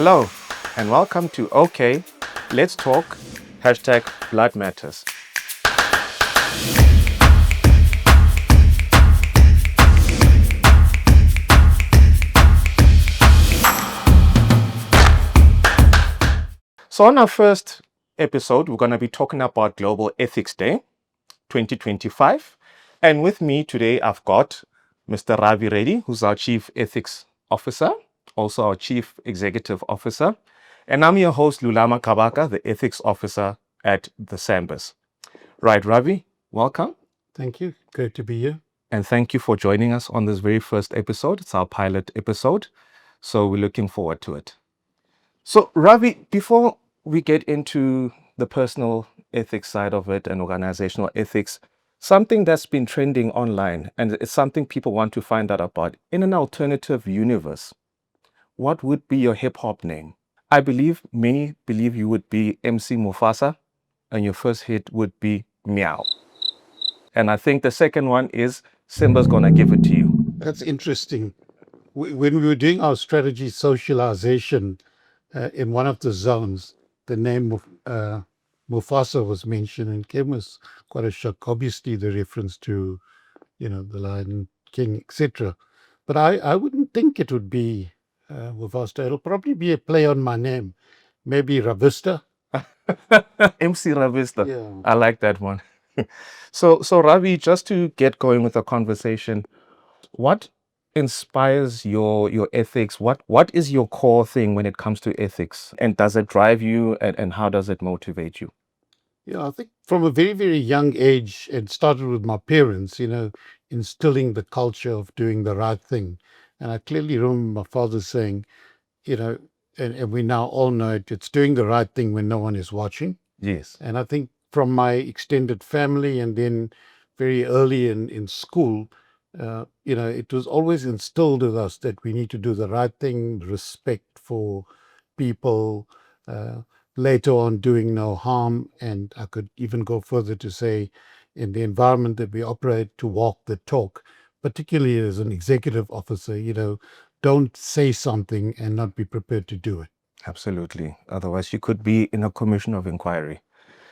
Hello, and welcome to OK, Let's Talk, hashtag Blood Matters. So on our first episode, we're going to be talking about Global Ethics Day 2025. And with me today, I've got Mr. Ravi Reddy, who's our Chief Ethics Officer, also our Chief Executive Officer. And I'm your host, Lulama Kabaka, the Ethics Officer at the SANBS. Right, Ravi, welcome. Thank you. Great to be here. And thank you for joining us on this very first episode. It's our pilot episode. So we're looking forward to it. So, Ravi, before we get into the personal ethics side of it and organizational ethics, something that's been trending online, and it's something people want to find out about. In an alternative universe, what would be your hip hop name? I believe many believe you would be MC Mufasa, and your first hit would be Meow. And I think the second one is Simba's Gonna Give It to You. That's interesting. When we were doing our strategy socialization in one of the zones, the name of Mufasa was mentioned and came as quite a shock. Obviously, the reference to, the Lion King, etc. But I wouldn't think it would be Mufasa. It'll probably be a play on my name. Maybe Ravista. MC Ravista. Yeah. I like that one. So Ravi, just to get going with the conversation, what inspires your ethics? What is your core thing when it comes to ethics? And does it drive you and how does it motivate you? Yeah, I think from a very, very young age, it started with my parents, instilling the culture of doing the right thing. And I clearly remember my father saying, and we now all know it, it's doing the right thing when no one is watching. Yes. And I think from my extended family and then very early in school, it was always instilled with us that we need to do the right thing, respect for people, later on doing no harm. And I could even go further to say, in the environment that we operate, to walk the talk, particularly as an executive officer, don't say something and not be prepared to do it. Absolutely. Otherwise, you could be in a commission of inquiry.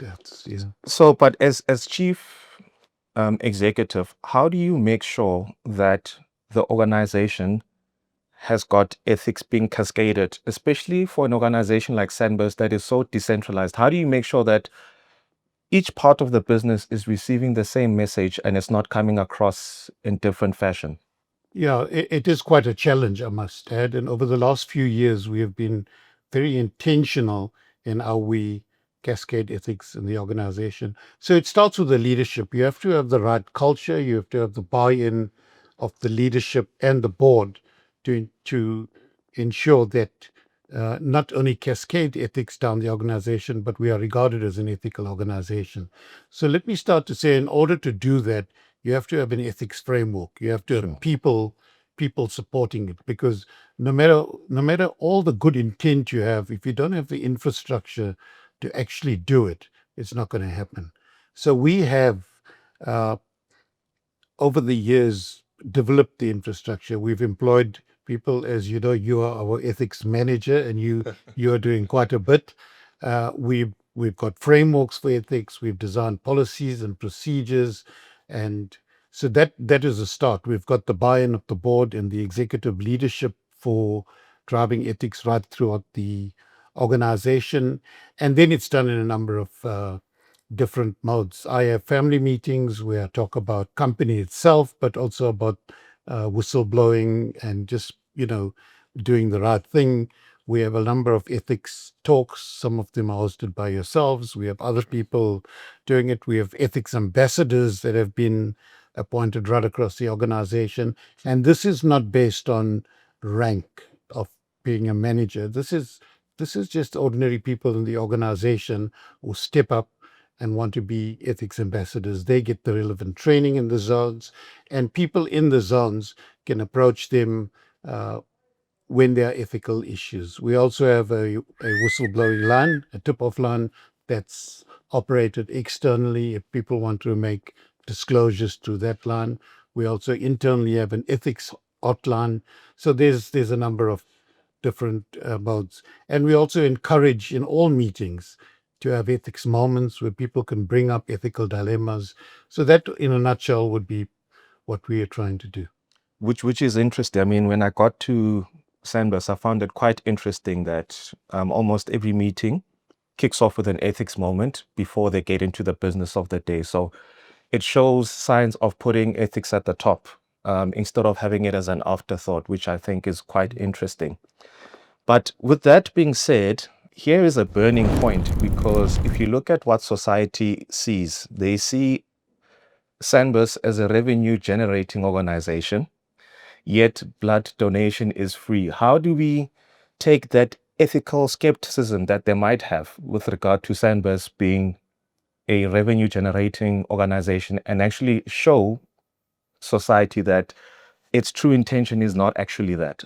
That's, yeah. So, but as chief executive, how do you make sure that the organization has got ethics being cascaded, especially for an organization like SANBS that is so decentralized? How do you make sure that each part of the business is receiving the same message and it's not coming across in different fashion? Yeah, it is quite a challenge, I must add. And over the last few years, we have been very intentional in how we cascade ethics in the organization. So it starts with the leadership. You have to have the right culture. You have to have the buy-in of the leadership and the board to ensure that not only cascade ethics down the organization, but we are regarded as an ethical organization. So let me start to say, in order to do that, you have to have an ethics framework. You have to have Sure. people supporting it, because no matter all the good intent you have, if you don't have the infrastructure to actually do it, it's not going to happen. So we have over the years developed the infrastructure. We've employed people, as you know, you are our ethics manager, and you are doing quite a bit. We've got frameworks for ethics. We've designed policies and procedures, and so that is a start. We've got the buy-in of the board and the executive leadership for driving ethics right throughout the organization, and then it's done in a number of different modes. I have family meetings where I talk about company itself, but also about whistleblowing and just doing the right thing. We have a number of ethics talks. Some of them are hosted by yourselves. We have other people doing it. We have ethics ambassadors that have been appointed right across the organization. And this is not based on rank of being a manager. This is just ordinary people in the organization who step up and want to be ethics ambassadors. They get the relevant training in the zones, and people in the zones can approach them when there are ethical issues. We also have a whistleblowing line, a tip-off line that's operated externally if people want to make disclosures to that line. We also internally have an ethics hotline. So there's a number of different modes. And we also encourage in all meetings to have ethics moments where people can bring up ethical dilemmas. So that, in a nutshell, would be what we are trying to do. Which is interesting. I mean, when I got to SANBS, I found it quite interesting that almost every meeting kicks off with an ethics moment before they get into the business of the day. So it shows signs of putting ethics at the top instead of having it as an afterthought, which I think is quite interesting. But with that being said, here is a burning point, because if you look at what society sees, they see SANBS as a revenue generating organization, yet blood donation is free. How do we take that ethical skepticism that they might have with regard to SANBS being a revenue generating organization and actually show society that its true intention is not actually that?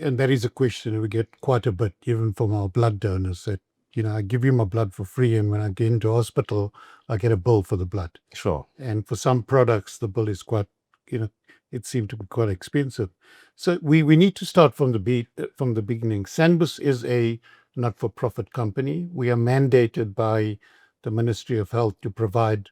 And that is a question we get quite a bit, even from our blood donors, that, I give you my blood for free, and when I get into hospital, I get a bill for the blood. Sure. And for some products, the bill is quite, it seemed to be quite expensive. So we need to start from the beginning. SANBS is a not-for-profit company. We are mandated by the Ministry of Health to provide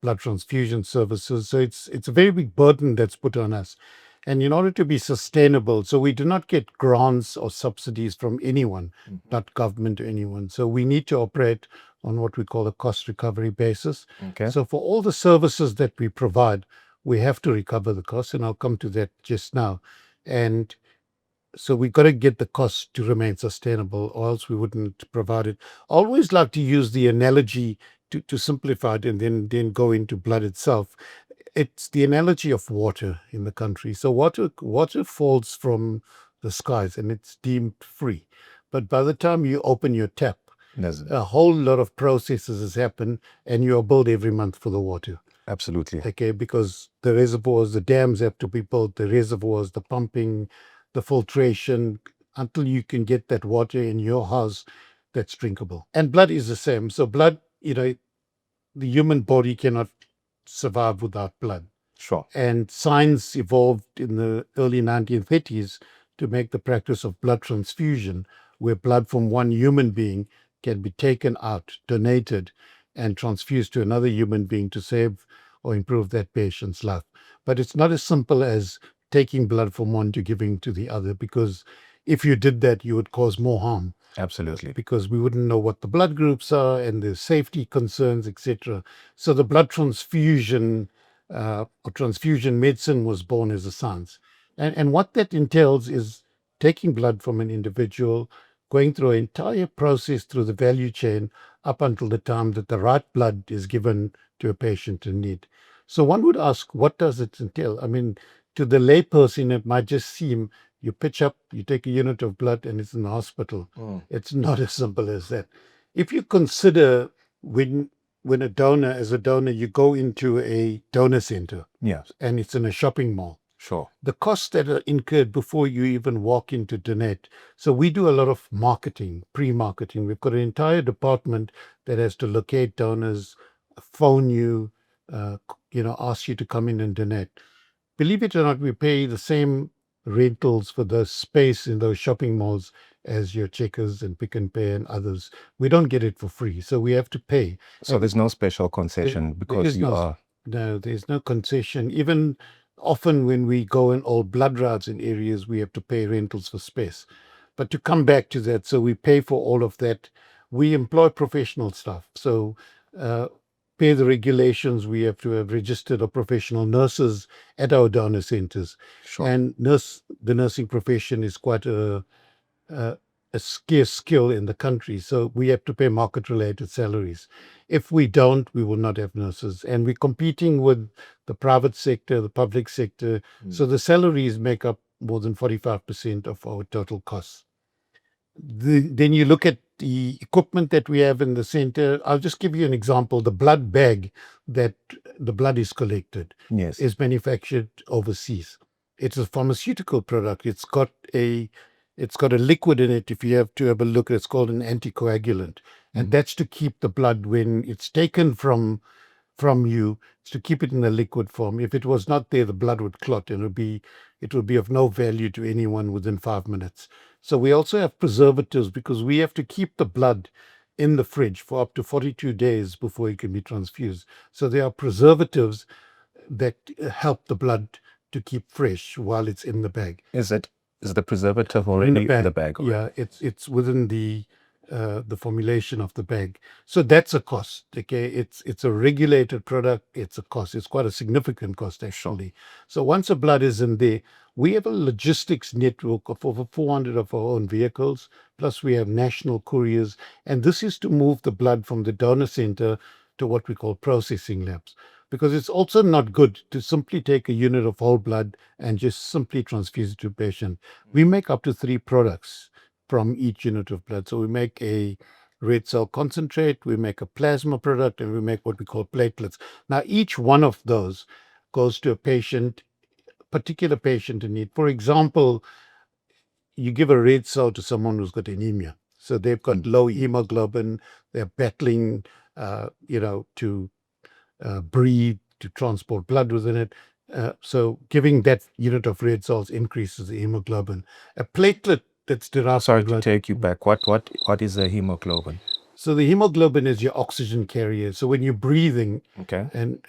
blood transfusion services. So it's a very big burden that's put on us. And in order to be sustainable, so we do not get grants or subsidies from anyone, not government or anyone. So we need to operate on what we call a cost recovery basis. Okay. So for all the services that we provide, we have to recover the costs, and I'll come to that just now. And so we've got to get the cost to remain sustainable, or else we wouldn't provide it. I always like to use the analogy to simplify it and then go into blood itself. It's the analogy of water in the country. So water falls from the skies and it's deemed free. But by the time you open your tap, a whole lot of processes has happened, and you are billed every month for the water. Absolutely. Okay, because the reservoirs, the dams have to be built, the reservoirs, the pumping, the filtration, until you can get that water in your house that's drinkable. And blood is the same. So blood, the human body cannot survive without blood. Sure. And science evolved in the early 1930s to make the practice of blood transfusion, where blood from one human being can be taken out, donated, and transfused to another human being to save or improve that patient's life. But it's not as simple as taking blood from one to giving to the other, because if you did that, you would cause more harm. Absolutely. Because we wouldn't know what the blood groups are and the safety concerns, etc. So the blood transfusion or transfusion medicine was born as a science. And what that entails is taking blood from an individual, going through an entire process through the value chain up until the time that the right blood is given to a patient in need. So one would ask, what does it entail? I mean, to the layperson, it might just seem you pitch up, you take a unit of blood, and it's in the hospital. It's not as simple as that. If you consider when a donor, as a donor, you go into a donor center, Yes. and it's in a shopping mall. Sure. The costs that are incurred before you even walk into donate. So we do a lot of marketing, pre-marketing. We've got an entire department that has to locate donors, phone you, ask you to come in and donate. Believe it or not, we pay the same rentals for the space in those shopping malls as your Checkers and Pick and Pay and others. We don't get it for free, so we have to pay. So there's no special concession because you are. No, there's no concession. Even often when we go in all blood routes in areas, we have to pay rentals for space. But to come back to that, so we pay for all of that. We employ professional staff. So pay the regulations, we have to have registered or professional nurses at our donor centers. Sure. And the nursing profession is quite a scarce skill in the country. So we have to pay market related salaries. If we don't, we will not have nurses. And we're competing with the private sector, the public sector. So the salaries make up more than 45% of our total costs. Then you look at the equipment that we have in the center. I'll just give you an example. The blood bag that the blood is collected Yes. is manufactured overseas. It's a pharmaceutical product. It's got a liquid in it. If you have to have a look, it's called an anticoagulant. And that's to keep the blood, when it's taken from you, it's to keep it in a liquid form. If it was not there, the blood would clot, and it would be of no value to anyone within 5 minutes. So we also have preservatives because we have to keep the blood in the fridge for up to 42 days before it can be transfused. So there are preservatives that help the blood to keep fresh while it's in the bag. Is the preservative In the already in bag, the bag? Already? yeah, it's within the formulation of the bag. So that's a cost. Okay, it's a regulated product. It's a cost. It's quite a significant cost actually. So once the blood is in there, we have a logistics network of over 400 of our own vehicles. Plus, we have national couriers, and this is to move the blood from the donor center to what we call processing labs. Because it's also not good to simply take a unit of whole blood and just simply transfuse it to a patient. We make up to 3 products from each unit of blood. So we make a red cell concentrate, we make a plasma product, and we make what we call platelets. Now, each one of those goes to a patient, particular patient in need. For example, you give a red cell to someone who's got anemia. So they've got low hemoglobin, they're battling, to breathe, to transport blood within it. So giving that unit of red cells increases the hemoglobin. A platelet that's derived Sorry from to blood. take you back. What is a hemoglobin? So the hemoglobin is your oxygen carrier. So when you're breathing Okay. and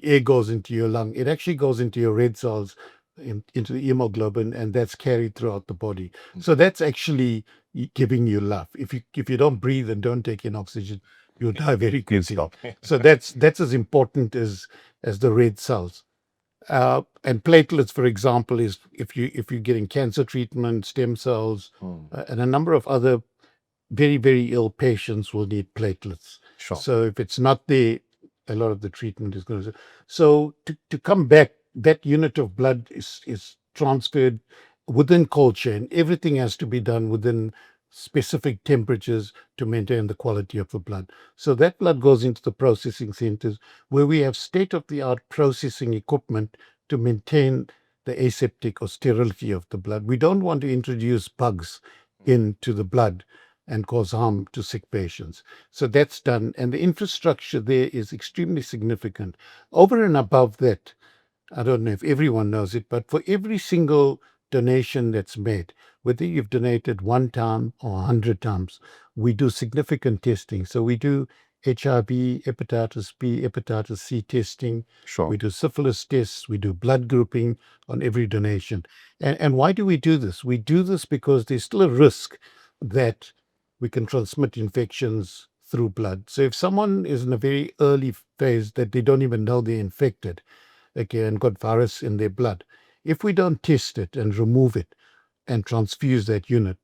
air goes into your lung, it actually goes into your red cells, into the hemoglobin, and that's carried throughout the body. So that's actually giving you life. If you don't breathe and don't take in oxygen, you'll die very quickly. So that's as important as the red cells. And platelets, for example, is if you're getting cancer treatment, stem cells, and a number of other very, very ill patients will need platelets. Sure. So if it's not there, a lot of the treatment is going to. So to come back, that unit of blood is transferred within cold chain. Everything has to be done within specific temperatures to maintain the quality of the blood. So that blood goes into the processing centers where we have state-of-the-art processing equipment to maintain the aseptic or sterility of the blood. We don't want to introduce bugs into the blood and cause harm to sick patients. So that's done. And the infrastructure there is extremely significant. Over and above that, I don't know if everyone knows it, but for every single donation that's made, whether you've donated 1 time or 100 times, we do significant testing. So we do HIV, hepatitis B, hepatitis C testing. Sure. We do syphilis tests. We do blood grouping on every donation. And why do we do this? We do this because there's still a risk that we can transmit infections through blood. So if someone is in a very early phase that they don't even know they're infected, okay, and got virus in their blood, if we don't test it and remove it and transfuse that unit,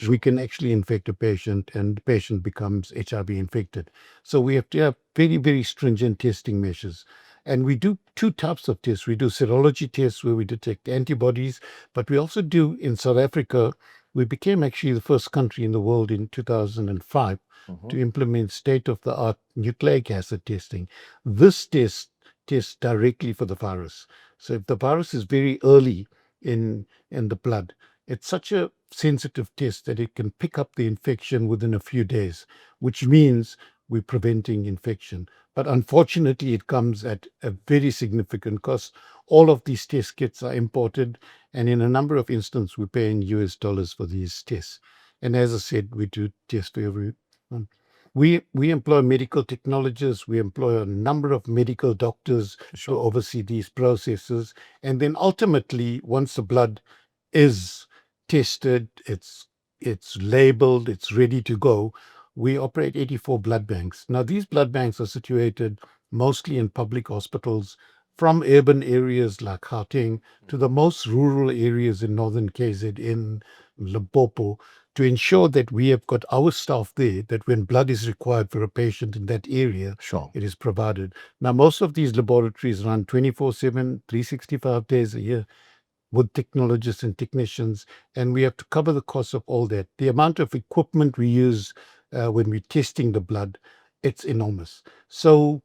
we can actually infect a patient and the patient becomes HIV infected. So we have to have very, very stringent testing measures. And we do 2 types of tests. We do serology tests where we detect antibodies, but we also do in South Africa, we became actually the first country in the world in 2005 to implement state-of-the-art nucleic acid testing. This test tests directly for the virus. So if the virus is very early in the blood, it's such a sensitive test that it can pick up the infection within a few days, which means we're preventing infection. But unfortunately, it comes at a very significant cost. All of these test kits are imported, and in a number of instances, we pay in US dollars for these tests. And as I said, we do tests for everyone. We employ medical technologists. We employ a number of medical doctors to oversee these processes. And then ultimately, once the blood is tested, it's labeled, it's ready to go, we operate 84 blood banks. Now, these blood banks are situated mostly in public hospitals from urban areas like Gauteng to the most rural areas in northern KZN, Limpopo, to ensure that we have got our staff there, that when blood is required for a patient in that area, Sure. it is provided. Now, most of these laboratories run 24/7, 365 days a year with technologists and technicians, and we have to cover the cost of all that. The amount of equipment we use when we're testing the blood, it's enormous. So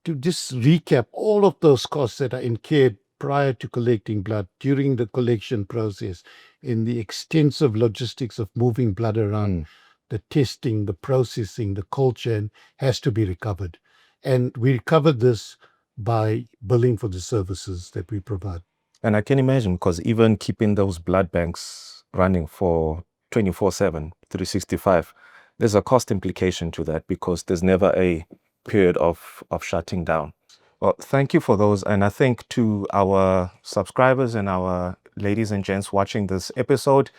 to just recap all of those costs that are incurred prior to collecting blood, during the collection process, in the extensive logistics of moving blood around, the testing, the processing, the cold chain has to be recovered. And we recover this by billing for the services that we provide. And I can imagine, because even keeping those blood banks running for 24/7, 365. There's a cost implication to that because there's never a period of shutting down. Well, thank you for those. And I think to our subscribers and our ladies and gents watching this episode,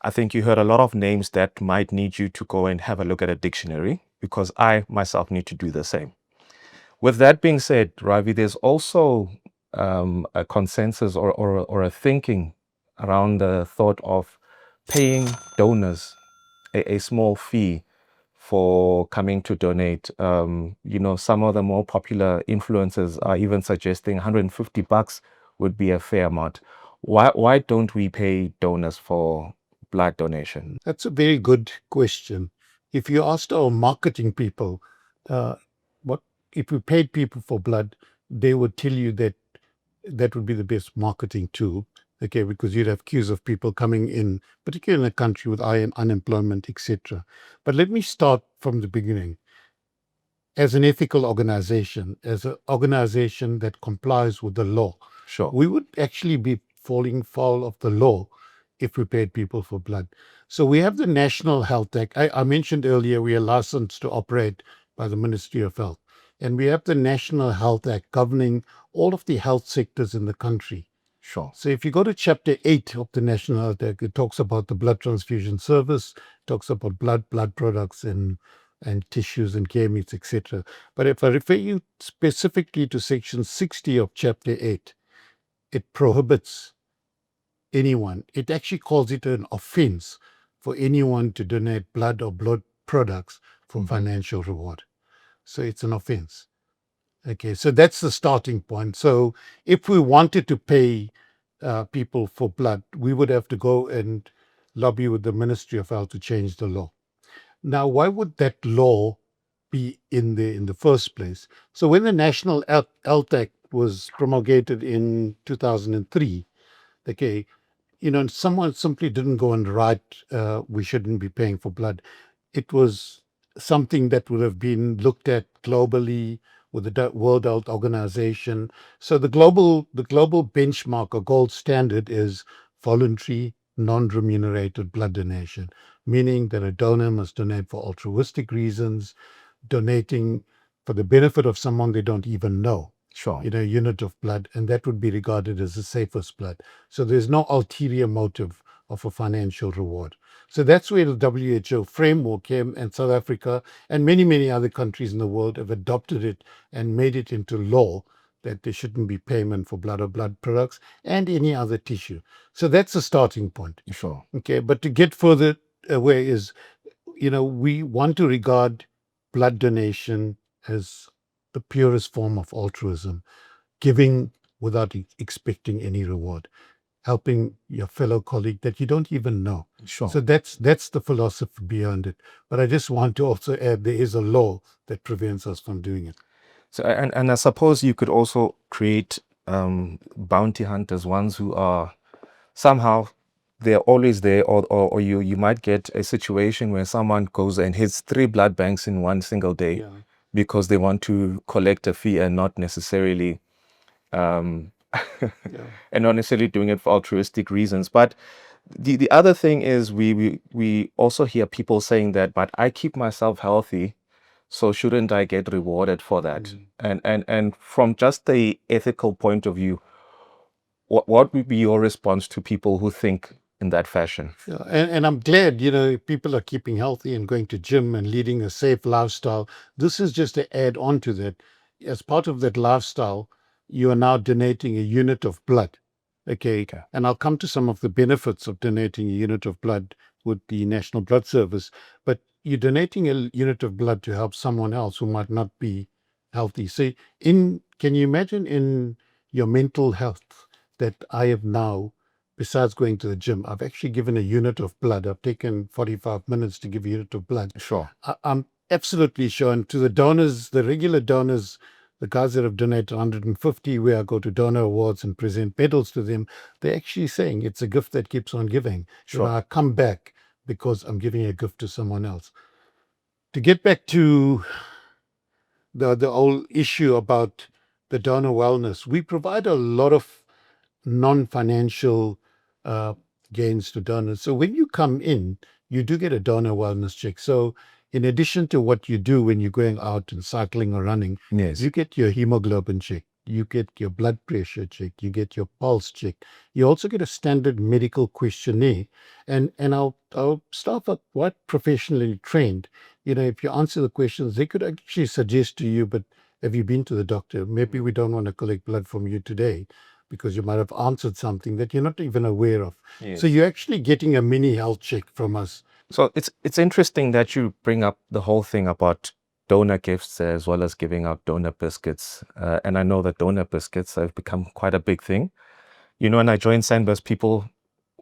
I think you heard a lot of names that might need you to go and have a look at a dictionary, because I myself need to do the same. With that being said, Ravi, there's also a consensus or a thinking around the thought of paying donors a small fee for coming to donate. Some of the more popular influencers are even suggesting $150 would be a fair amount. Why don't we pay donors for blood donation? That's a very good question. If you asked our marketing people, uh, what if we paid people for blood, they would tell you that that would be the best marketing tool. Okay, because you'd have queues of people coming in, particularly in a country with high unemployment, etc. But let me start from the beginning. As an ethical organization, as an organization that complies with the law, Sure. we would actually be falling foul of the law if we paid people for blood. So we have the National Health Act. I mentioned earlier we are licensed to operate by the Ministry of Health. And we have the National Health Act governing all of the health sectors in the country. Sure. So if you go to Chapter 8 of the National Health Act, it talks about the blood transfusion service, talks about blood products and tissues and care meats, etc. But if I refer you specifically to Section 60 of Chapter 8, it prohibits anyone. It actually calls it an offense for anyone to donate blood or blood products for financial reward. So it's an offense. Okay, so that's the starting point. So if we wanted to pay people for blood, we would have to go and lobby with the Ministry of Health to change the law. Now, why would that law be in the first place? So when the National Health Act was promulgated in 2003, okay, someone simply didn't go and write, we shouldn't be paying for blood. It was something that would have been looked at globally with the World Health Organization. So the global benchmark or gold standard is voluntary, non-remunerated blood donation, meaning that a donor must donate for altruistic reasons, donating for the benefit of someone they don't even know. Sure. A unit of blood, and that would be regarded as the safest blood. So there's no ulterior motive of a financial reward. So that's where the WHO framework came, and South Africa and many, many other countries in the world have adopted it and made it into law that there shouldn't be payment for blood or blood products and any other tissue. So that's the starting point. Sure. Okay, but to get further away is, we want to regard blood donation as the purest form of altruism, giving without expecting any reward, helping your fellow colleague that you don't even know. Sure. So that's the philosophy beyond it. But I just want to also add there is a law that prevents us from doing it. So, and I suppose you could also create bounty hunters, ones who are somehow they're always there, or you might get a situation where someone goes and hits 3 blood banks in one single day. Yeah. Because they want to collect a fee and not necessarily and not necessarily doing it for altruistic reasons. But the other thing is we also hear people saying that, but I keep myself healthy, so shouldn't I get rewarded for that? And from just the ethical point of view, what would be your response to people who think in that fashion? Yeah, and I'm glad, people are keeping healthy and going to gym and leading a safe lifestyle. This is just to add on to that. As part of that lifestyle, you are now donating a unit of blood. Okay. And I'll come to some of the benefits of donating a unit of blood with the National Blood Service. But you're donating a unit of blood to help someone else who might not be healthy. So can you imagine in your mental health that I have now, besides going to the gym, I've actually given a unit of blood. I've taken 45 minutes to give a unit of blood. Sure. I'm absolutely sure. And to the donors, the regular donors, the guys that have donated 150, where I go to donor awards and present medals to them, they're actually saying it's a gift that keeps on giving. Sure. I come back because I'm giving a gift to someone else. To get back to the whole issue about the donor wellness, we provide a lot of non-financial gains to donors. So when you come in, you do get a donor wellness check. So in addition to what you do when you're going out and cycling or running, Yes. you get your hemoglobin check, you get your blood pressure check, you get your pulse check. You also get a standard medical questionnaire. And our staff are quite professionally trained. If you answer the questions, they could actually suggest to you, but have you been to the doctor? Maybe we don't want to collect blood from you today because you might have answered something that you're not even aware of. So Yes. you're actually getting a mini health check from us. So it's interesting that you bring up the whole thing about donor gifts as well as giving out donor biscuits. And I know that donor biscuits have become quite a big thing. When I joined SANBS, people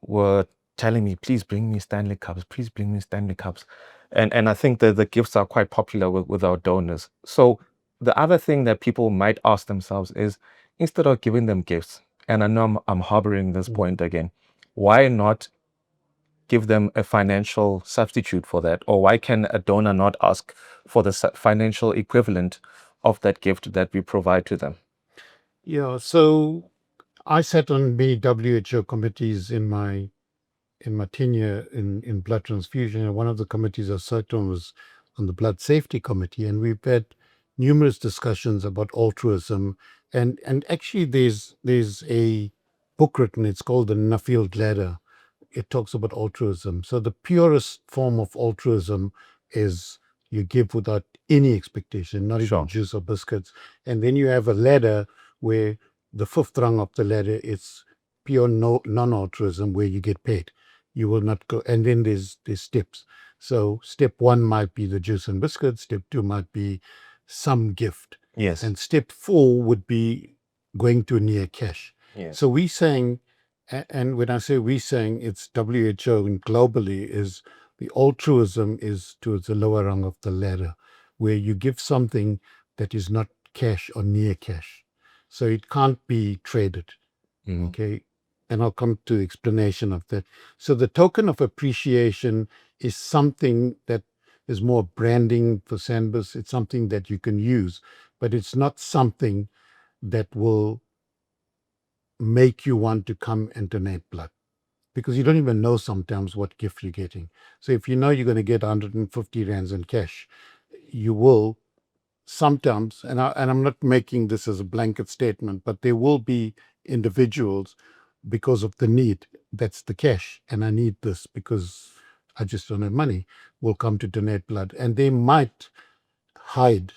were telling me, please bring me Stanley Cups, please bring me Stanley Cups. And I think that the gifts are quite popular with our donors. So the other thing that people might ask themselves is, instead of giving them gifts, and I know I'm harboring this point again, why not give them a financial substitute for that? Or why can a donor not ask for the financial equivalent of that gift that we provide to them? Yeah, so I sat on many WHO committees in my tenure in blood transfusion, and one of the committees I sat on was on the blood safety committee, and we've had numerous discussions about altruism, and actually there's a book written. It's called the Nuffield Ladder. It talks about altruism. So the purest form of altruism is you give without any expectation, not even Sure. juice or biscuits. And then you have a ladder where the fifth rung of the ladder is pure non-altruism, where you get paid. You will not go. And then there's steps. So step one might be the juice and biscuits. Step two might be some gift. Yes. And step four would be going to near cash. Yes. So we saying, and when I say we saying, it's WHO and globally, is the altruism is towards the lower rung of the ladder, where you give something that is not cash or near cash. So it can't be traded. Mhm. Okay. And I'll come to the explanation of that. So the token of appreciation is something that is more branding for SANBS. It's something that you can use, but it's not something that will make you want to come and donate blood, because you don't even know sometimes what gift you're getting. So if you know you're going to get 150 rands in cash, you will sometimes, and I'm not making this as a blanket statement, but there will be individuals, because of the need, that's the cash, and I need this because I just don't have money, will come to donate blood, and they might hide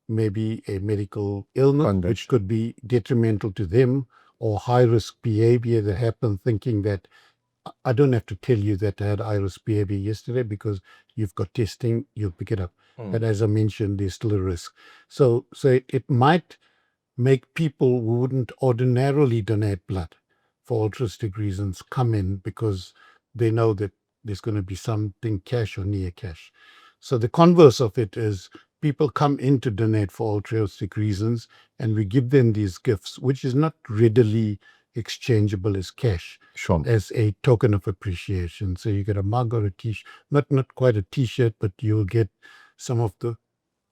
maybe a medical illness which could be detrimental to them, or high risk behavior that happen, thinking that I don't have to tell you that I had high risk behavior yesterday because you've got testing, you'll pick it up. But as I mentioned, there's still a risk. So it might make people who wouldn't ordinarily donate blood for altruistic reasons come in because they know that there's going to be something cash or near cash. So the converse of it is people come in to donate for altruistic reasons, and we give them these gifts, which is not readily exchangeable as cash, Sure. as a token of appreciation. So you get a mug or a t-shirt, not quite a t-shirt, but you'll get some of the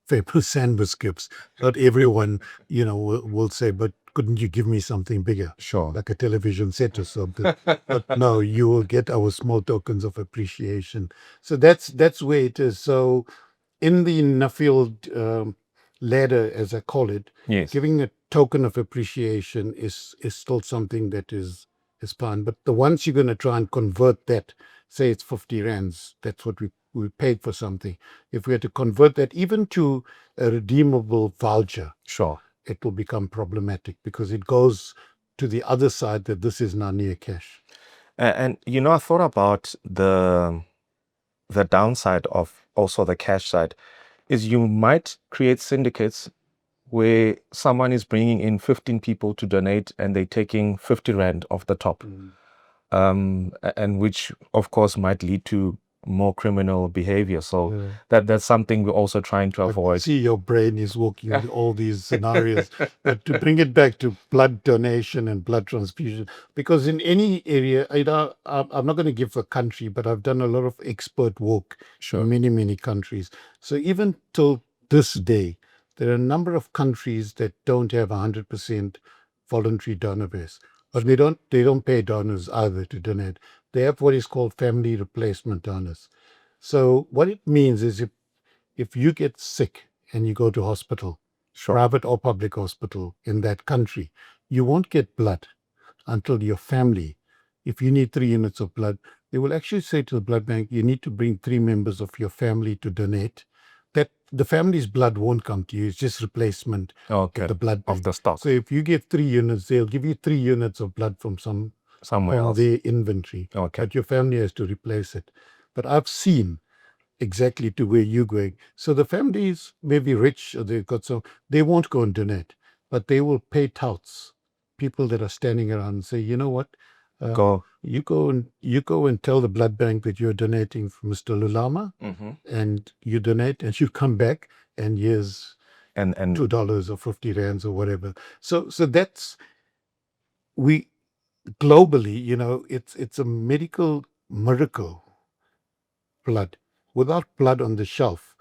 famous SANBS gifts. Not everyone, will say, but couldn't you give me something bigger, Sure. like a television set or something? But no, you will get our small tokens of appreciation. So that's where it is. So in the Nuffield ladder, as I call it, Yes. giving a token of appreciation is still something that is fine. But the ones you're going to try and convert that, say it's 50 rands, that's what we paid for something. If we had to convert that even to a redeemable voucher, Sure. it will become problematic because it goes to the other side that this is now near cash. And I thought about the downside of also the cash side is you might create syndicates where someone is bringing in 15 people to donate and they're taking 50 rand off the top, and which of course might lead to more criminal behavior. So that's something we're also trying to I avoid. see your brain is working with all these scenarios. But to bring it back to blood donation and blood transfusion, because in any area, I'm not going to give a country, but I've done a lot of expert work Sure. in many, many countries. So even till this day, there are a number of countries that don't have 100% voluntary donor base. But they don't pay donors either to donate. They have what is called family replacement donors. So what it means is if you get sick and you go to hospital, Sure. private or public hospital in that country, you won't get blood until your family, if you need 3 units of blood, they will actually say to the blood bank, you need to bring 3 members of your family to donate. That the family's blood won't come to you, it's just replacement Okay. of the blood Of bank. the stock So if you give 3 units, they'll give you 3 units of blood from somewhere from else. their inventory, Okay. but your family has to replace it. But I've seen exactly to where you're going. So the families may be rich or they've got some, they won't go and donate, but they will pay touts, people that are standing around and say, you know what, Go. you go and tell the blood bank that you're donating for Mr. Lulama, Mm-hmm. and you donate, and you come back, and here's And $2 or 50 rands or whatever. So that's we globally, it's a medical miracle. Blood. Without blood on the shelf,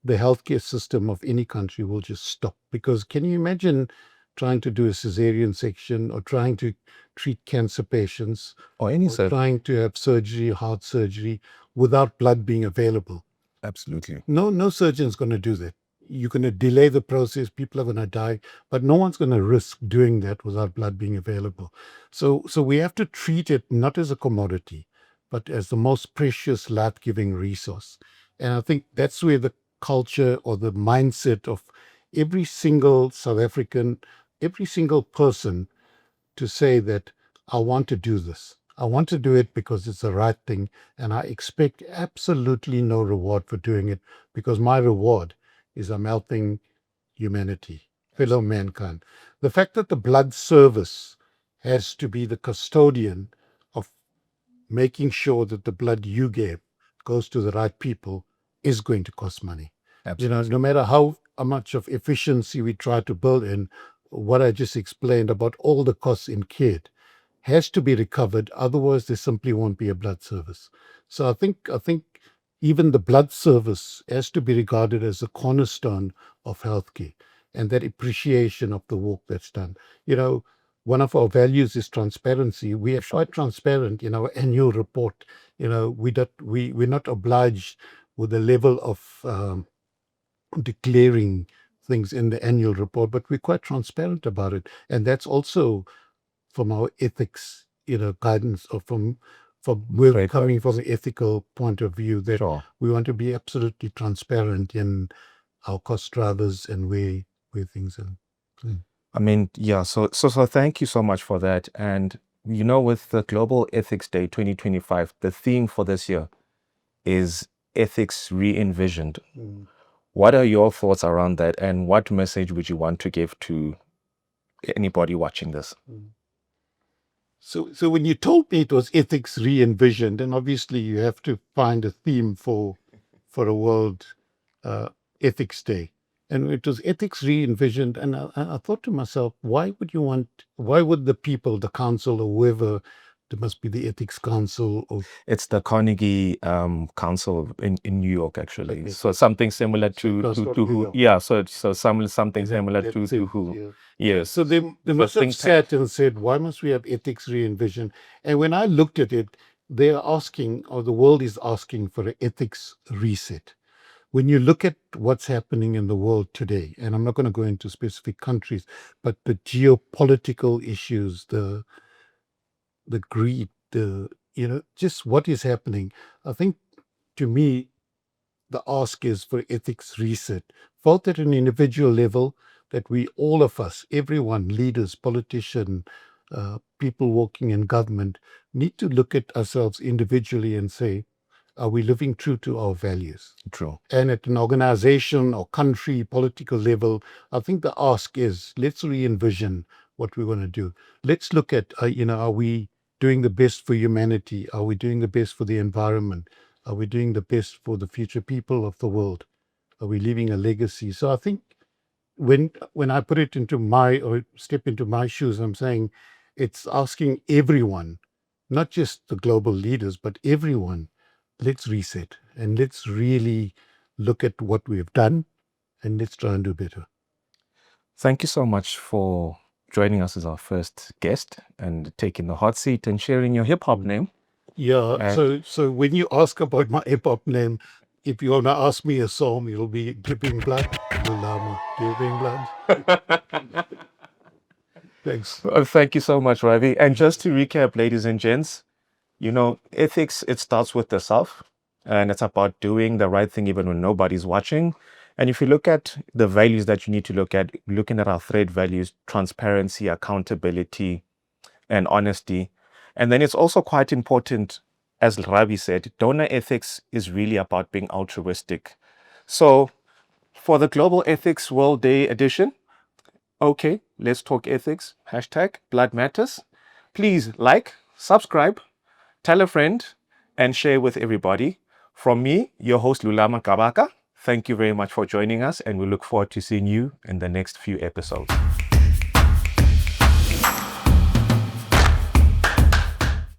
the healthcare system of any country will just stop. Because can you imagine trying to do a cesarean section, or trying to treat cancer patients, or any or trying to have surgery, heart surgery, without blood being available? Absolutely. No surgeon's going to do that. You're going to delay the process. People are going to die, but no one's going to risk doing that without blood being available. So we have to treat it not as a commodity, but as the most precious, life-giving resource. And I think that's where the culture or the mindset of every single South African, every single person, to say that I want to do this. I want to do it because it's the right thing, and I expect absolutely no reward for doing it, because my reward is I'm helping humanity, fellow mankind. The fact that the blood service has to be the custodian of making sure that the blood you gave goes to the right people is going to cost money. Absolutely. No matter how much of efficiency we try to build in, what I just explained about all the costs incurred has to be recovered. Otherwise, there simply won't be a blood service. So I think even the blood service has to be regarded as a cornerstone of healthcare, and that appreciation of the work that's done. One of our values is transparency. We are quite transparent in our annual report. We're not obliged with the level of declaring things in the annual report, but we're quite transparent about it. And that's also from our ethics, guidance, or from we're Great. coming from an ethical point of view, that Sure. we want to be absolutely transparent in our cost drivers and where things are. I mean, yeah, so thank you so much for that. And with the Global Ethics Day 2025, the theme for this year is ethics re-envisioned. What are your thoughts around that, and what message would you want to give to anybody watching this? So when you told me it was ethics re-envisioned, then obviously you have to find a theme for a World uh, Ethics Day, and it was ethics re-envisioned. And I thought to myself, why would the people, the council, or whoever, there must be the ethics council, or It's the Carnegie Council in New York, actually. Okay. So something similar to across to, from to New who? York. Yeah. So something similar to That's it, who? yeah. Yes. So they must First have thing- sat and said, why must we have ethics re-envisioned? And when I looked at it, they are asking, or the world is asking, for an ethics reset. When you look at what's happening in the world today, and I'm not going to go into specific countries, but the geopolitical issues, the greed, just what is happening, I think, to me, the ask is for ethics reset, both at an individual level, that we, all of us, everyone, leaders, politicians, people working in government, need to look at ourselves individually and say, are we living true to our values? True. And at an organization or country, political level, I think the ask is, let's re-envision what we want to do. Let's look at, are we doing the best for humanity? Are we doing the best for the environment? Are we doing the best for the future people of the world? Are we leaving a legacy? So I think when I put it into or step into my shoes, I'm saying it's asking everyone, not just the global leaders, but everyone, let's reset and let's really look at what we've done, and let's try and do better. Thank you so much for joining us as our first guest and taking the hot seat and sharing your hip hop name. Yeah. So when you ask about my hip hop name, if you wanna ask me a song, it'll be Giving Blood, Lulama, Giving Blood. Thanks. Thank you so much, Ravi. And just to recap, ladies and gents, ethics, it starts with the self, and it's about doing the right thing even when nobody's watching. And if you look at the values that you need to look at, looking at our thread values, transparency, accountability, and honesty. And then it's also quite important, as Ravi said, donor ethics is really about being altruistic. So for the Global Ethics World Day edition, okay, let's talk ethics. Hashtag Blood Matters. Please like, subscribe, tell a friend, and share with everybody. From me, your host Lulama Kabaka, thank you very much for joining us, and we look forward to seeing you in the next few episodes.